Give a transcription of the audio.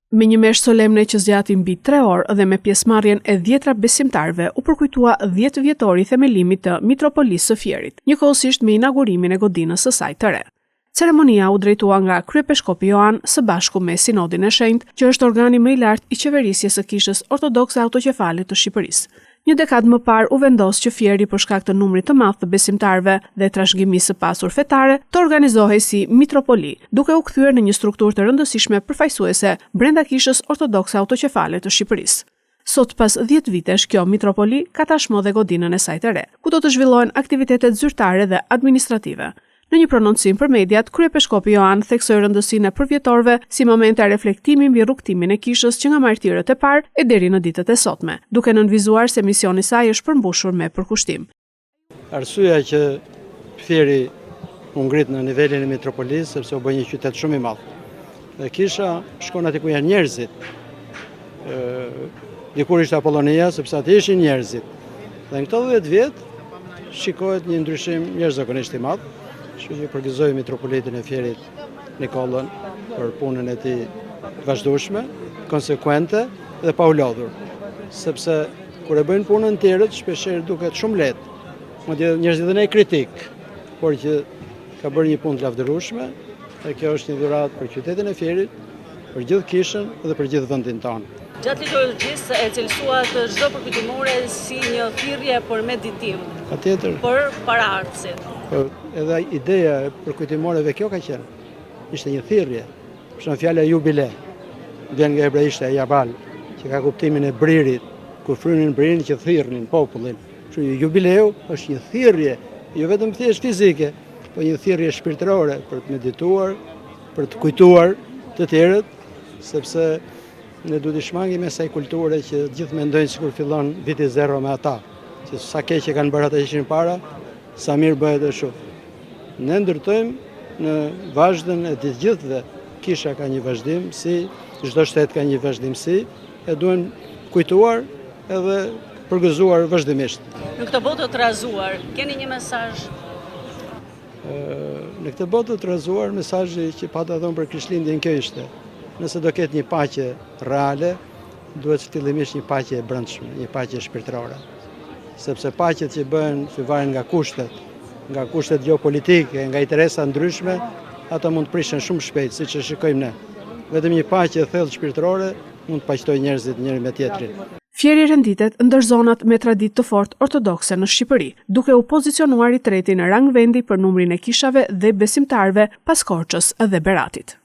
Me një meshë solemne që zgjati mbi 3 orë dhe me pjesëmarrjen e 10 besimtarëve, u përkujtua 10 vjetori i themelimit të Mitropolisë së Fierit, njëkohësisht me inaugurimin e godinës së saj të re. Ceremonia u drejtua nga Kryepeshkopi Joan së bashku me Sinodin e Shenjtë, që është organi më i lartë i qeverisjes së Kishës Ortodokse Autoqefale të Shqipërisë. Një dekadë më parë u vendos që Fieri për shkak të numrit të madh të besimtarëve dhe trashëgimisë së pasur fetare të organizohej si mitropoli, duke u kthyer në një strukturë të rëndësishme përfaqësuese brenda Kishës Ortodokse Autoqefale të Shqipërisë. Sot pas 10 vitesh, kjo mitropoli ka tashmë dhe godinën e saj të re, ku do të zhvillohen aktivitetet zyrtare dhe administrative. Në një prononcim për mediat, Kryepeshkopi Joan theksoi rëndësinë e përvjetorëve si momente reflektimi mbi rrugtimin e Kishës që nga martirët e parë e deri në ditët e sotme, duke nënvizuar se misioni i saj është përmbushur me përkushtim. Arsyeja që Fieri u ngrit në nivelin e metropolisë sepse u bë një qytet shumë i madh. Dhe Kisha shkon aty ku janë njerëzit. Dikur ishte Apollonia sepse aty ishin njerëzit. Dhe në këto 10 vjet shikohet një ndryshim jashtëzakonisht i madh. Kështu që përgëzoj mitropolitin e Fierit Nikollën për punën e tij vazhdueshme, konsekuente dhe pa u lodhur. Sepse kur e bëjnë punën tjerët, shpeshherë duket shumë lehtë. Madje njerëzit dhe ne kritik, por që ka bërë një punë të lavdërueshme, dhe kjo është një dhuratë për qytetin e Fierit, për gjithë Kishën dhe për gjithë vendin tonë. Gjatë liturgjisë e cilësuat çdo përkujtimore si një thirrje për meditim. Patjetër. Për paraardhësit. Edhe ideja e përkujtimoreve kjo ka qenë. Ishte një thirrje. Për shembull fjala jubile vjen nga hebraishte jabal, që ka kuptimin e bririt, kur frynin bririn që thirrnin popullin. Kështu jubileu është një thirrje, jo vetëm thjesht fizike, por një thirrje shpirtërore për të medituar, për të kujtuar të tjerët, sepse ne duhet të shmangim me asaj kulture që gjithë mendojnë sikur fillon viti 0 me ata, që sa keq që kanë bërë ata që ishin para, sa mirë bëhet e shumë. Ne ndërtojmë në vazhdën e të gjithëve. Kisha ka një vazhdim, si çdo shtet ka një vazhdimsi, e duhen kujtuar edhe përgëzuar vazhdimisht. Në këtë botë të rrazuar, keni një mesazh? Në këtë botë të rrazuar, mesazhi që pata dhënë për Krishtlindjen kjo ishte. Nëse do ketë një paqe reale, duhet fillimisht një paqe e brendshme, një paqe shpirtërore. Sepse paqet që bëhen që varen nga kushtet geopolitike, nga interesa ndryshme, ato mund të prishen shumë shpejt, siç e shikojmë ne. Vetëm një paqe e thellë shpirtërore mund të paqtojë njerëzit njëri me tjetrin. Fieri renditet ndër zonat me traditë të fortë ortodokse në Shqipëri, duke u pozicionuar i treti në rang vendi për numrin e kishave dhe besimtarëve pas Korçës dhe Beratit.